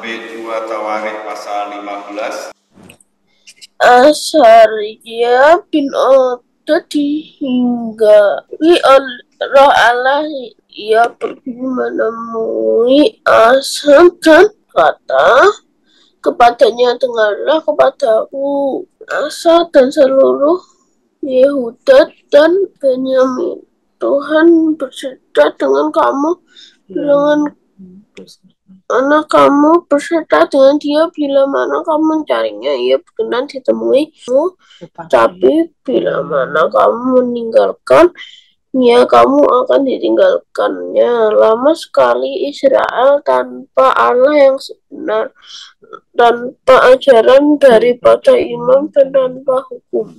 sampai 2 Tawarikh pasal 15. Asaria bin Oda dihinggapi oleh roh Allah. Ia pergi menemui Asa dan kata kepadanya, dengarlah kepadaku, Asa dan seluruh Yehuda dan Benyamin. Tuhan berserta dengan kamu, kamu berserta dengan dia bila mana kamu mencarinya. Ia berkenan ditemuimu, tapi bila mana kamu meninggalkannya, kamu akan ditinggalkannya. Lama sekali Israel tanpa Allah yang sebenar, tanpa ajaran daripada imam dan tanpa hukum.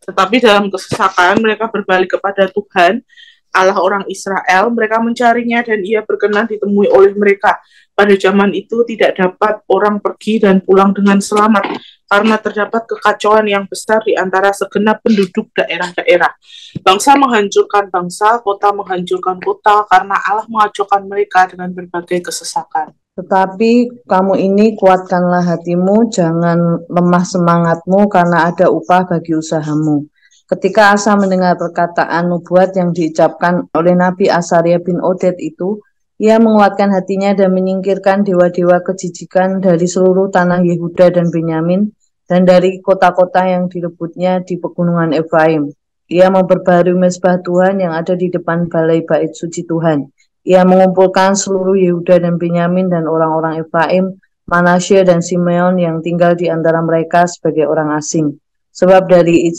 Tetapi dalam kesesakan mereka berbalik kepada Tuhan, Allah orang Israel. Mereka mencarinya dan ia berkenan ditemui oleh mereka. Pada zaman itu tidak dapat orang pergi dan pulang dengan selamat, karena terdapat kekacauan yang besar di antara segenap penduduk daerah-daerah. Bangsa menghancurkan bangsa, kota menghancurkan kota, karena Allah mengacaukan mereka dengan berbagai kesesakan. Tetapi kamu ini kuatkanlah hatimu, jangan lemah semangatmu, karena ada upah bagi usahamu. Ketika Asa mendengar perkataan nubuat yang diucapkan oleh Nabi Asaria bin Oded itu, ia menguatkan hatinya dan menyingkirkan dewa-dewa kejijikan dari seluruh tanah Yehuda dan Benyamin, dan dari kota-kota yang direbutnya di pegunungan Efraim. Ia memperbarui mezbah Tuhan yang ada di depan balai bait suci Tuhan. Ia mengumpulkan seluruh Yehuda dan Benyamin dan orang-orang Efraim, Manasye dan Simeon yang tinggal di antara mereka sebagai orang asing. Sebab dari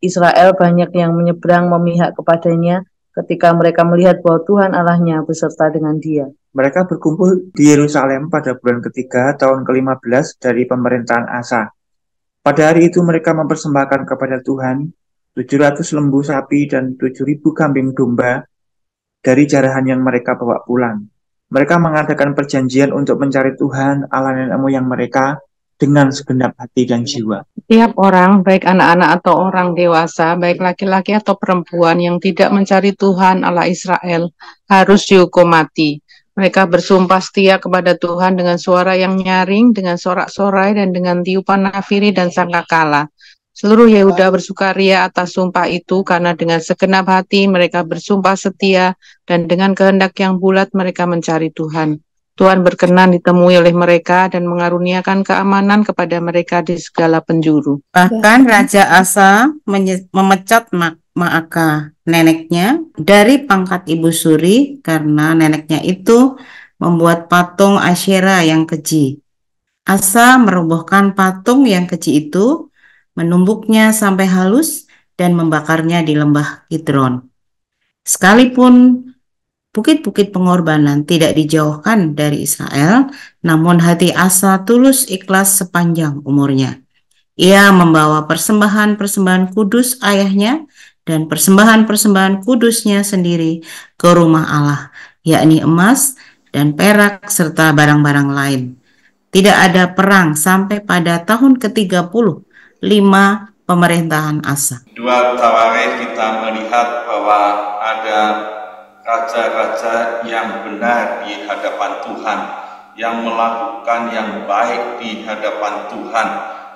Israel banyak yang menyeberang memihak kepadanya ketika mereka melihat bahwa Tuhan Allahnya beserta dengan dia. Mereka berkumpul di Yerusalem pada bulan ketiga tahun ke-15 dari pemerintahan Asa. Pada hari itu mereka mempersembahkan kepada Tuhan 700 lembu sapi dan 7.000 kambing domba dari jarahan yang mereka bawa pulang. Mereka mengadakan perjanjian untuk mencari Tuhan Allah nenek moyang mereka dengan segenap hati dan jiwa. Setiap orang, baik anak-anak atau orang dewasa, baik laki-laki atau perempuan yang tidak mencari Tuhan Allah Israel, harus dihukum mati. Mereka bersumpah setia kepada Tuhan dengan suara yang nyaring, dengan sorak-sorai, dan dengan tiupan nafiri dan sangkakala. Seluruh Yehuda bersukaria atas sumpah itu, karena dengan segenap hati mereka bersumpah setia, dan dengan kehendak yang bulat mereka mencari Tuhan. Tuhan berkenan ditemui oleh mereka dan mengaruniakan keamanan kepada mereka di segala penjuru. Bahkan Raja Asa memecat Maaka, neneknya, dari pangkat ibu suri karena neneknya itu membuat patung Asyera yang keji. Asa merobohkan patung yang keji itu, menumbuknya sampai halus dan membakarnya di lembah Kidron. Sekalipun bukit-bukit pengorbanan tidak dijauhkan dari Israel, namun hati Asa tulus ikhlas sepanjang umurnya. Ia membawa persembahan-persembahan kudus ayahnya dan persembahan-persembahan kudusnya sendiri ke rumah Allah, yakni emas dan perak serta barang-barang lain. Tidak ada perang sampai pada tahun ke-35 pemerintahan Asa. 2 Tawarikh kita melihat bahwa ada raja-raja yang benar di hadapan Tuhan, yang melakukan yang baik di hadapan Tuhan.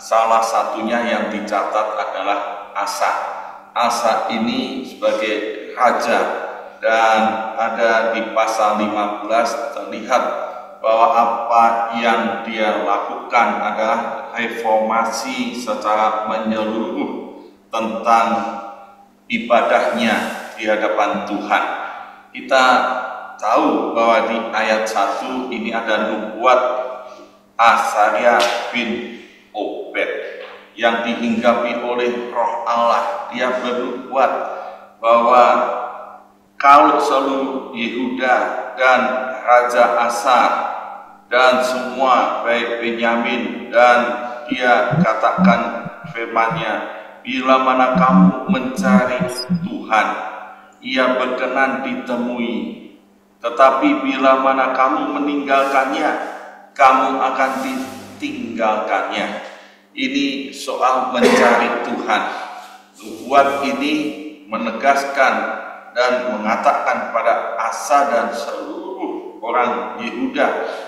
Salah satunya yang dicatat adalah Asa. Asa ini sebagai raja, dan ada di pasal 15 terlihat bahwa apa yang dia lakukan adalah reformasi secara menyeluruh tentang ibadahnya di hadapan Tuhan. Kita tahu bahwa di ayat 1 ini ada nubuat Asaria bin Oded yang dihinggapi oleh roh Allah. Dia bernubuat bahwa kalau seluruh Yehuda dan Raja Asa dan semua baik Benyamin, dan dia katakan firman-Nya, bila mana kamu mencari Tuhan, ia berkenan ditemui. Tetapi bila mana kamu meninggalkannya, kamu akan ditinggalkannya. Ini soal mencari Tuhan. Nubuat ini menegaskan dan mengatakan pada Asa dan seluruh orang Yehuda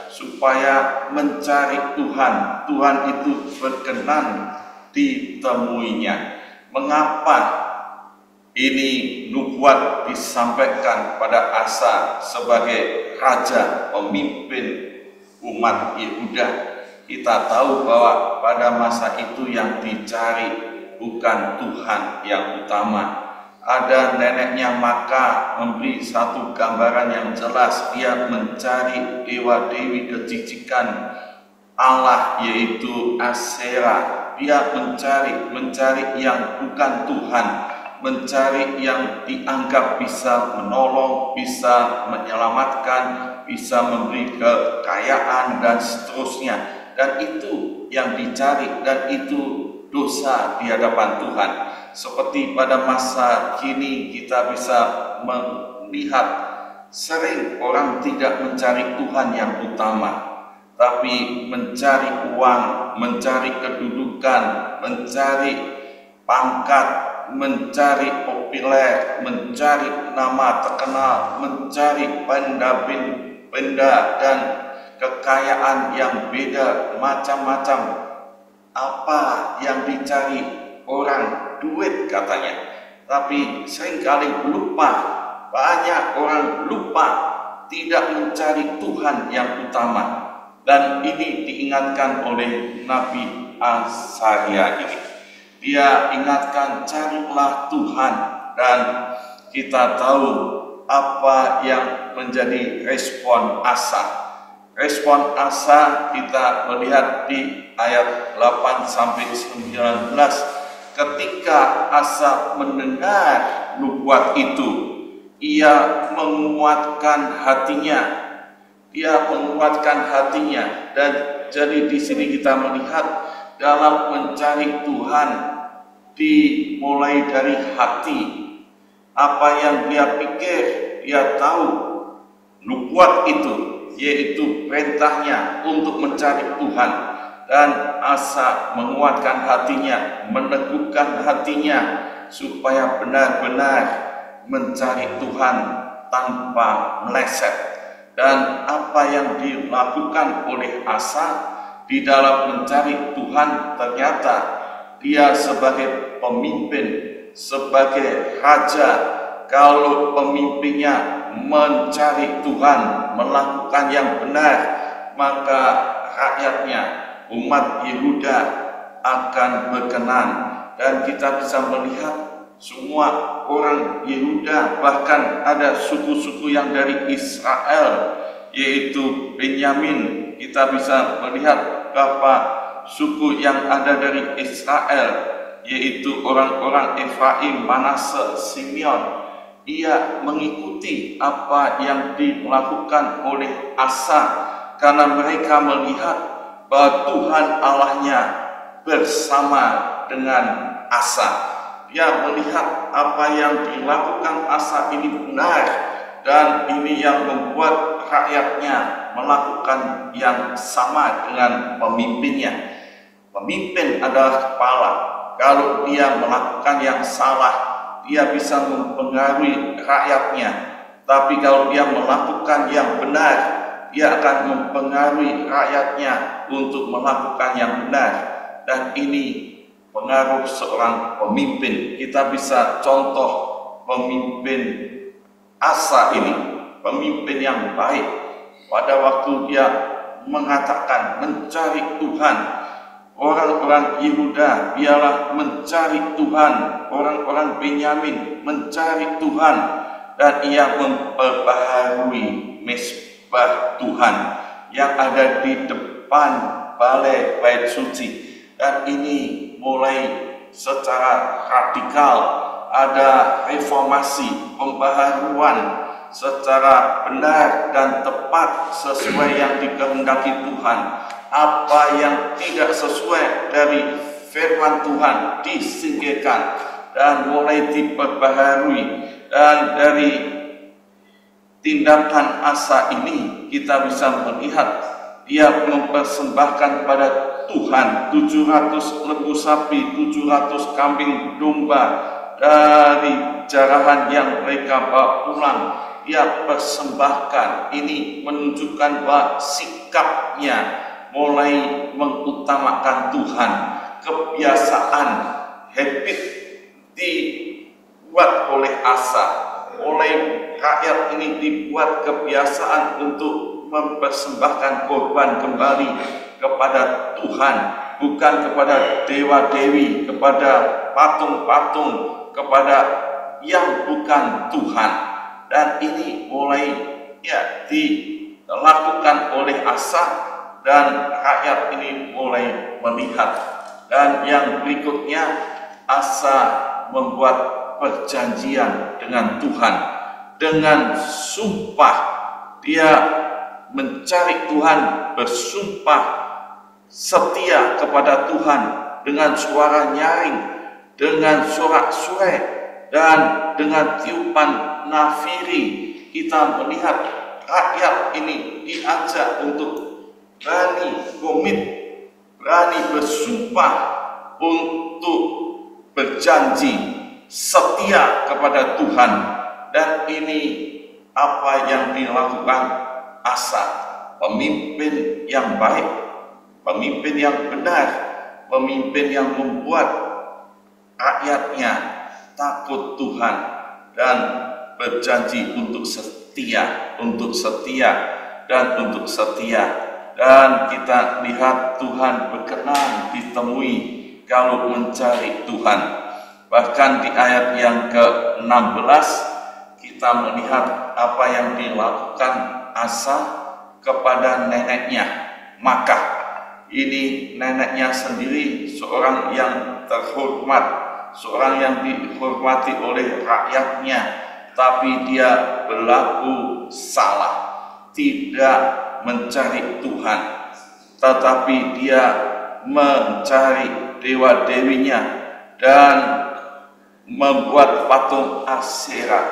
supaya mencari Tuhan. Tuhan itu berkenan ditemuinya. Mengapa ini nubuat disampaikan pada Asa sebagai raja pemimpin umat Yehuda? Kita tahu bahwa pada masa itu yang dicari bukan Tuhan yang utama. Ada neneknya Maka memberi satu gambaran yang jelas. Dia mencari dewa dewi kejijikan Allah, yaitu Asyera. Dia mencari yang bukan Tuhan, mencari yang dianggap bisa menolong, bisa menyelamatkan, bisa memberi kekayaan dan seterusnya. Dan itu yang dicari, dan itu dosa di hadapan Tuhan. Seperti pada masa kini kita bisa melihat sering orang tidak mencari Tuhan yang utama, tapi mencari uang, mencari kedudukan, mencari pangkat, mencari populer, mencari nama terkenal, mencari benda dan kekayaan yang beda macam-macam. Apa yang dicari orang? Duit katanya. Tapi seringkali lupa, banyak orang lupa tidak mencari Tuhan yang utama. Dan ini diingatkan oleh Nabi Asaria ini. Dia ingatkan, carilah Tuhan. Dan kita tahu apa yang menjadi respon Asa. Respon Asa kita melihat di ayat 8-19. Ketika Asa mendengar nubuat itu, ia menguatkan hatinya. Dia menguatkan hatinya. Dan jadi di sini kita melihat dalam mencari Tuhan dimulai dari hati. Apa yang dia pikir, dia tahu nubuat itu, yaitu perintahnya untuk mencari Tuhan. Dan Asa menguatkan hatinya, meneguhkan hatinya supaya benar-benar mencari Tuhan tanpa meleset. Dan apa yang dilakukan oleh Asa di dalam mencari Tuhan, ternyata dia sebagai pemimpin, sebagai raja, kalau pemimpinnya mencari Tuhan, melakukan yang benar, maka rakyatnya, umat Yehuda akan berkenan. Dan kita bisa melihat semua orang Yehuda, bahkan ada suku-suku yang dari Israel, yaitu Benyamin. Kita bisa melihat berapa suku yang ada dari Israel, yaitu orang-orang Efraim, Manase, Simeon. Ia mengikuti apa yang dilakukan oleh Asa, karena mereka melihat bahwa Tuhan Allahnya bersama dengan Asa. Dia melihat apa yang dilakukan Asa ini benar, dan ini yang membuat rakyatnya melakukan yang sama dengan pemimpinnya. Pemimpin adalah kepala. Kalau dia melakukan yang salah, dia bisa mempengaruhi rakyatnya. Tapi kalau dia melakukan yang benar, dia akan mempengaruhi rakyatnya untuk melakukan yang benar. Dan ini pengaruh seorang pemimpin. Kita bisa contoh pemimpin Asa ini, pemimpin yang baik. Pada waktu dia mengatakan mencari Tuhan, orang-orang Yehuda biarlah mencari Tuhan, orang-orang Benyamin mencari Tuhan, dan ia memperbaharui mesbah Tuhan yang ada di depan balai bait suci. Dan ini mulai secara radikal ada reformasi, pembaharuan secara benar dan tepat sesuai yang dikehendaki Tuhan. Apa yang tidak sesuai dari firman Tuhan disingkirkan dan mulai diperbaharui. Dan dari tindakan Asa ini kita bisa melihat dia mempersembahkan pada Tuhan 700 lembu sapi, 700 kambing domba dari jarahan yang mereka bawa pulang. Dia persembahkan. Ini menunjukkan bahwa sikap sikapnya mulai mengutamakan Tuhan, kebiasaan, habit dibuat oleh Asa, oleh rakyat ini dibuat kebiasaan untuk mempersembahkan korban kembali kepada Tuhan, bukan kepada dewa-dewi, kepada patung-patung, kepada yang bukan Tuhan. Dan ini mulai dilakukan oleh Asa, dan rakyat ini mulai melihat. Dan yang berikutnya, Asa membuat perjanjian dengan Tuhan, dengan sumpah. Dia mencari Tuhan, bersumpah setia kepada Tuhan dengan suara nyaring, dengan sorak-sorai, dan dengan tiupan nafiri. Kita melihat rakyat ini diajak untuk berani komit, berani bersumpah untuk berjanji setia kepada Tuhan. Dan ini apa yang dilakukan Asa, pemimpin yang baik, pemimpin yang benar, pemimpin yang membuat rakyatnya takut Tuhan dan berjanji untuk setia, dan untuk setia. Dan kita lihat Tuhan berkenan ditemui kalau mencari Tuhan. Bahkan di ayat yang ke-16 kita melihat apa yang dilakukan Asa kepada neneknya Maakah. Ini neneknya sendiri seorang yang terhormat, seorang yang dihormati oleh rakyatnya, tapi dia berlaku salah, tidak mencari Tuhan, tetapi dia mencari dewa-dewinya dan membuat patung Asyera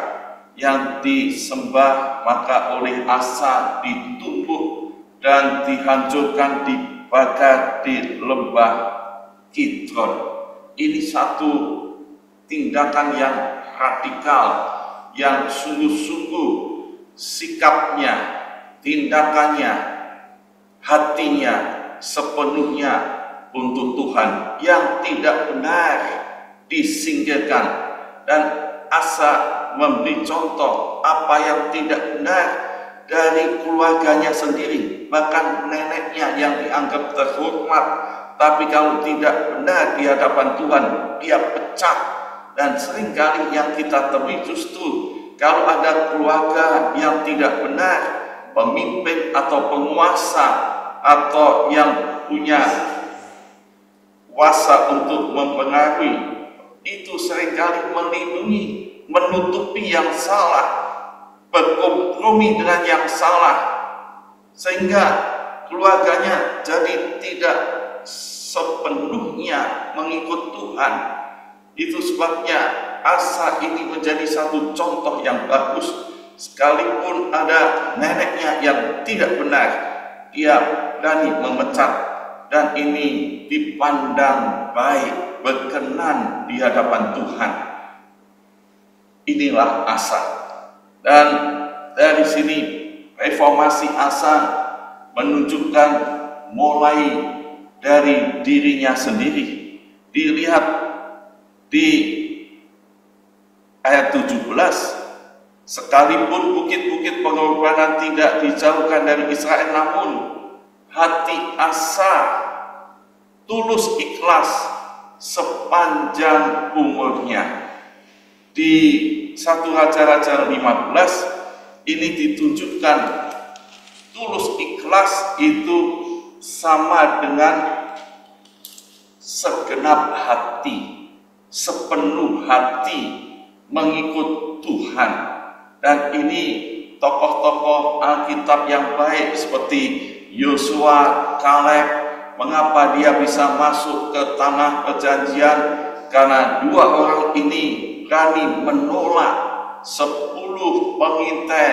yang disembah. Maka oleh Asa ditumbuk dan dihancurkan, dibakar di lembah Kidron. Ini satu tindakan yang radikal, yang sungguh-sungguh sikapnya, tindakannya, hatinya sepenuhnya untuk Tuhan. Yang tidak benar disingkirkan, dan Asa memberi contoh apa yang tidak benar dari keluarganya sendiri, bahkan neneknya yang dianggap terhormat, tapi kalau tidak benar di hadapan Tuhan dia pecat. Dan seringkali yang kita temui justru kalau ada keluarga yang tidak benar, pemimpin atau penguasa atau yang punya kuasa untuk mempengaruhi, itu seringkali melindungi, menutupi yang salah, berkompromi dengan yang salah, sehingga keluarganya jadi tidak sepenuhnya mengikut Tuhan. Itu sebabnya Asa ini menjadi satu contoh yang bagus. Sekalipun ada neneknya yang tidak benar, dia berani memecat, dan ini dipandang baik, berkenan di hadapan Tuhan. Inilah Asa. Dan dari sini reformasi Asa menunjukkan mulai dari dirinya sendiri. Dilihat di ayat 17, sekalipun bukit-bukit pengorbanan tidak dijauhkan dari Israel, namun hati Asa tulus ikhlas sepanjang umurnya. Di 1 Raja-Raja 15 ini ditunjukkan tulus ikhlas itu sama dengan segenap hati, sepenuh hati mengikut Tuhan. Dan ini tokoh-tokoh Alkitab yang baik seperti Yosua, Kaleb, mengapa dia bisa masuk ke tanah perjanjian? Karena dua orang ini berani menolak 10 pengintai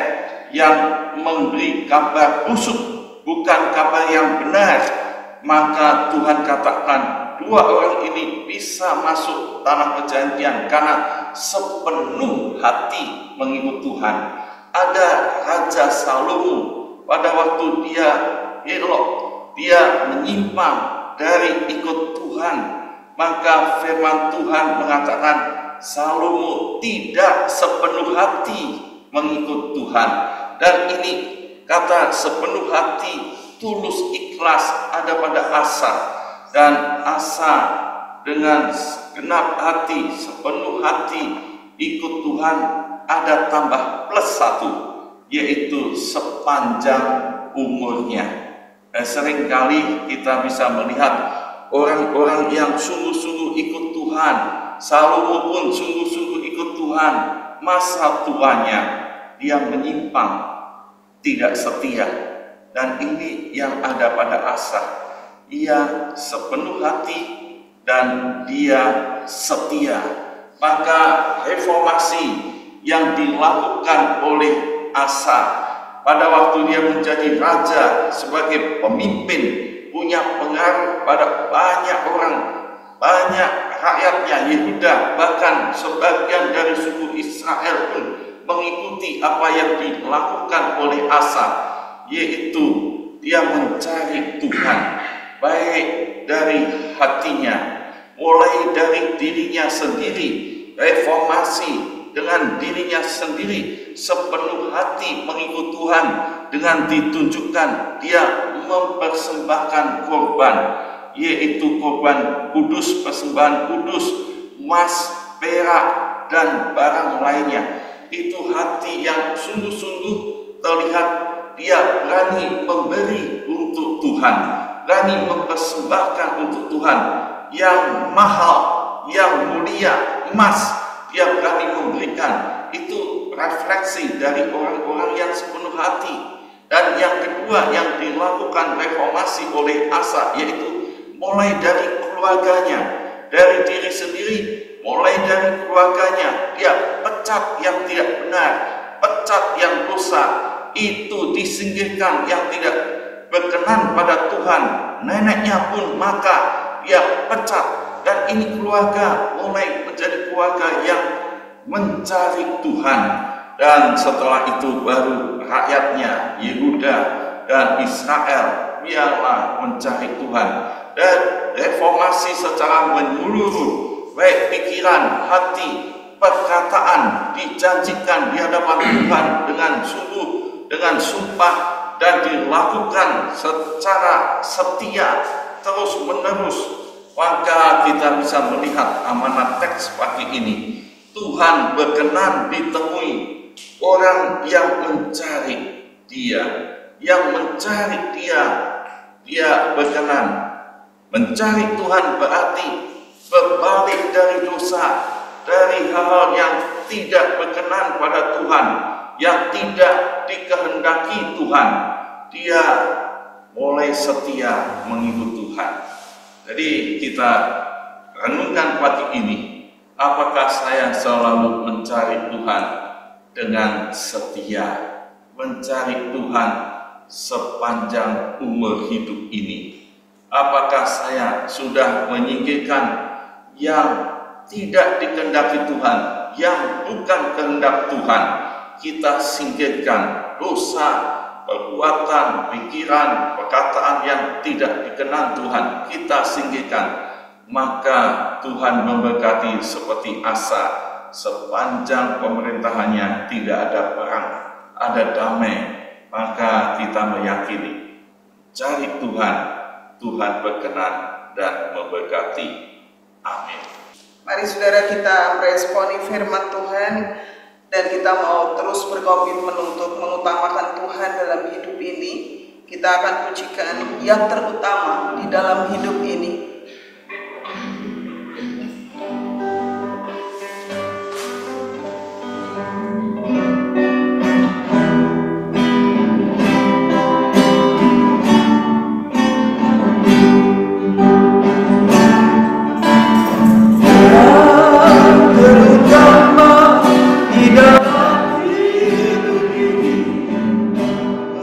yang memberi kabar busuk, bukan kabar yang benar. Maka Tuhan katakan dua orang ini bisa masuk tanah perjanjian karena sepenuh hati mengikut Tuhan. Ada Raja Salomo, pada waktu dia elok, dia menyimpang dari ikut Tuhan, maka firman Tuhan mengatakan Salomo tidak sepenuh hati mengikut Tuhan. Dan ini kata sepenuh hati, tulus, ikhlas ada pada Asa. Dan Asa dengan segenap hati, sepenuh hati ikut Tuhan, ada tambah plus 1, yaitu sepanjang umurnya. Seringkali kita bisa melihat orang-orang yang sungguh-sungguh ikut Tuhan. Salomo pun sungguh-sungguh ikut Tuhan. Masa tuanya dia menyimpang, tidak setia. Dan ini yang ada pada Asa. Ia sepenuh hati dan dia setia. Maka reformasi yang dilakukan oleh Asa pada waktu dia menjadi raja sebagai pemimpin, punya pengaruh pada banyak orang, banyak rakyatnya Yehuda, bahkan sebagian dari suku Israel pun mengikuti apa yang dilakukan oleh Asa, yaitu dia mencari Tuhan, baik dari hatinya, mulai dari dirinya sendiri, reformasi dengan dirinya sendiri, sepenuh hati mengikut Tuhan, dengan ditunjukkan dia mempersembahkan korban, yaitu korban kudus, persembahan kudus, emas, perak, dan barang lainnya. Itu hati yang sungguh-sungguh terlihat dia berani memberi untuk Tuhan, berani mempersembahkan untuk Tuhan yang mahal, yang mulia, emas, dia berani memberikan. Itu refleksi dari orang-orang yang sepenuh hati. Dan yang kedua yang dilakukan reformasi oleh Asa, yaitu mulai dari keluarganya, dari diri sendiri, mulai dari keluarganya, dia pecat yang tidak benar, pecat yang dosa, itu disingkirkan yang tidak berkenan pada Tuhan. Neneknya pun maka dia pecat. Dan ini keluarga mulai menjadi keluarga yang mencari Tuhan. Dan setelah itu baru rakyatnya Yehuda dan Israel biarlah mencari Tuhan. Dan reformasi secara menyeluruh, baik pikiran, hati, perkataan, dijanjikan di hadapan Tuhan dengan sungguh, dengan sumpah, dan dilakukan secara setia terus menerus. Maka kita bisa melihat amanat teks pagi ini, Tuhan berkenan ditemui orang yang mencari Dia, yang mencari Dia. Dia berkenan. Mencari Tuhan berarti berbalik dari dosa, dari hal-hal yang tidak berkenan pada Tuhan, yang tidak dikehendaki Tuhan. Dia mulai setia mengikut Tuhan. Jadi kita renungkan pagi ini, apakah saya selalu mencari Tuhan dengan setia, mencari Tuhan sepanjang umur hidup ini? Apakah saya sudah menyingkirkan yang tidak dikehendaki Tuhan, yang bukan kehendak Tuhan? Kita singkirkan dosa, perbuatan, pikiran, perkataan yang tidak dikenan Tuhan, kita singkirkan. Maka Tuhan memberkati seperti Asa, sepanjang pemerintahannya tidak ada perang, ada damai. Maka kita meyakini, cari Tuhan, Tuhan berkenan dan memberkati. Amin. Mari saudara kita meresponi firman Tuhan, dan kita mau terus berkomitmen untuk mengutamakan Tuhan dalam hidup ini. Kita akan pujikan yang terutama di dalam hidup ini.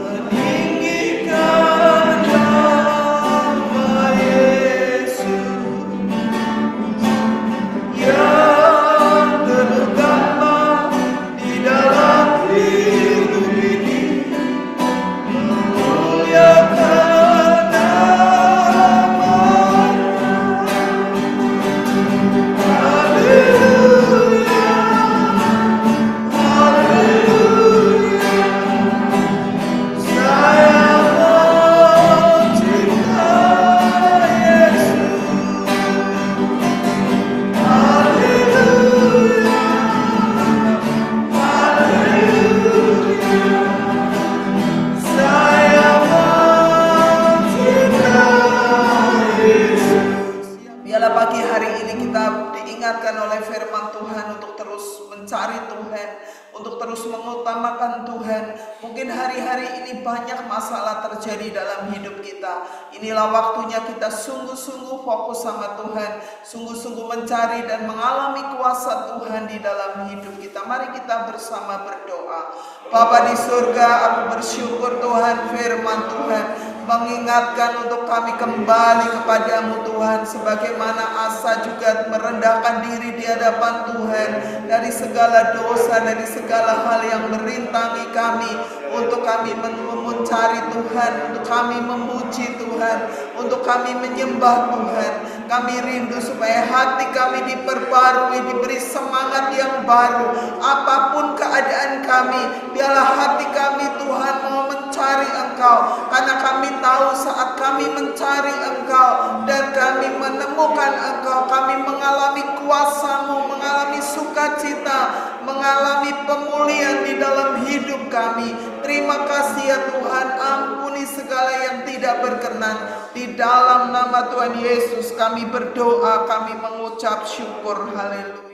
Meninggikan nama Yesus. diingatkan oleh firman Tuhan untuk terus mencari Tuhan, untuk terus mengutamakan Tuhan. Mungkin hari-hari ini banyak masalah terjadi dalam hidup kita. Inilah waktunya kita sungguh-sungguh fokus sama Tuhan, sungguh-sungguh mencari dan mengalami kuasa Tuhan di dalam hidup kita. Mari kita bersama berdoa. Bapa di surga, aku bersyukur Tuhan, firman Tuhan mengingatkan untuk kami kembali kepadamu Tuhan, sebagaimana Asa juga merendahkan diri di hadapan Tuhan dari segala dosa, dari segala hal yang merintangi kami, untuk kami mencari Tuhan, untuk kami memuji Tuhan, untuk kami menyembah Tuhan. Kami rindu supaya hati kami diperbarui, diberi semangat yang baru. Apapun keadaan kami, biarlah hati kami Tuhan mau mencari Engkau, karena kami tahu saat kami mencari Engkau dan kami menemukan Engkau, kami mengalami kuasa-Mu, mengalami sukacita, mengalami pemulihan di dalam hidup kami. Terima kasih ya Tuhan, ampuni segala yang tidak berkenan. Di dalam nama Tuhan Yesus kami berdoa, kami mengucap syukur. Haleluya.